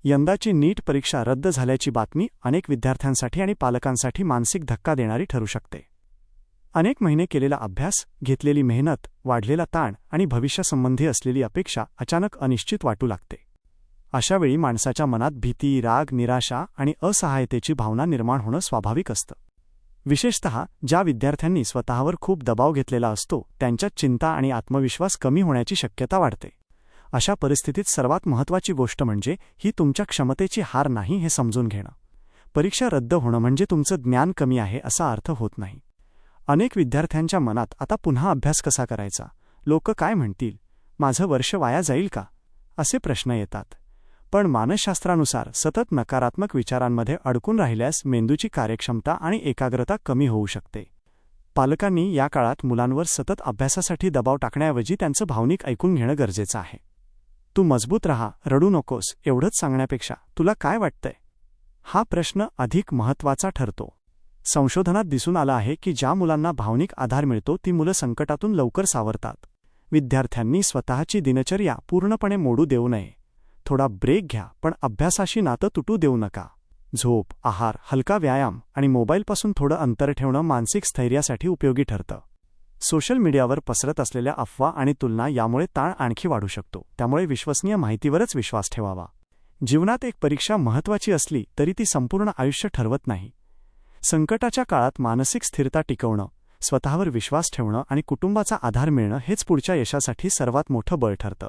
यंदाची नीट परीक्षा रद्द झाल्याची बातमी अनेक विद्यार्थ्यांसाठी आणि पालकांसाठी मानसिक धक्का देणारी ठरू शकते. अनेक महिने केलेला अभ्यास, घेतलेली मेहनत, वाढलेला ताण आणि भविष्यासंबंधी असलेली अपेक्षा अचानक अनिश्चित वाटू लागते. अशावेळी माणसाच्या मनात भीती, राग, निराशा आणि असहायतेची भावना निर्माण होणं स्वाभाविक असतं. विशेषतः ज्या विद्यार्थ्यांनी स्वतःवर खूप दबाव घेतलेला असतो त्यांच्यात चिंता आणि आत्मविश्वास कमी होण्याची शक्यता वाढते. अशा परिस्थितीत सर्वात महत्त्वाची गोष्ट म्हणजे ही तुमच्या क्षमतेची हार नाही हे समजून घेणं. परीक्षा रद्द होणं म्हणजे तुमचं ज्ञान कमी आहे असा अर्थ होत नाही. अनेक विद्यार्थ्यांच्या मनात आता पुन्हा अभ्यास कसा करायचा, लोक काय म्हणतील, माझं वर्ष वाया जाईल का, असे प्रश्न येतात. पण मानसशास्त्रानुसार सतत नकारात्मक विचारांमध्ये अडकून राहिल्यास मेंदूची कार्यक्षमता आणि एकाग्रता कमी होऊ शकते. पालकांनी या काळात मुलांवर सतत अभ्यासासाठी दबाव टाकण्याऐवजी त्यांचं भावनिक ऐकून घेणं गरजेचं आहे. तू मजबूत राहा, रडू नकोस एवढंच सांगण्यापेक्षा तुला काय वाटतंय हा प्रश्न अधिक महत्त्वाचा ठरतो. संशोधनात दिसून आलं आहे की ज्या मुलांना भावनिक आधार मिळतो ती मुलं संकटातून लवकर सावरतात. विद्यार्थ्यांनी स्वतःची दिनचर्या पूर्णपणे मोडू देऊ नये. थोडा ब्रेक घ्या, पण अभ्यासाशी नातं तुटू देऊ नका. झोप, आहार, हलका व्यायाम आणि मोबाईलपासून थोडं अंतर ठेवणं मानसिक स्थैर्यासाठी उपयोगी ठरतं. सोशल मीडियावर पसरत असलेल्या अफवा आणि तुलना यामुळे ताण आणखी वाढू शकतो. त्यामुळे विश्वसनीय माहितीवरच विश्वास ठेवावा. जीवनात एक परीक्षा महत्त्वाची असली तरी ती संपूर्ण आयुष्य ठरवत नाही. संकटाच्या काळात मानसिक स्थिरता टिकवणं, स्वतःवर विश्वास ठेवणं आणि कुटुंबाचा आधार मिळणं हेच पुढच्या यशासाठी सर्वात मोठं बळ ठरतं.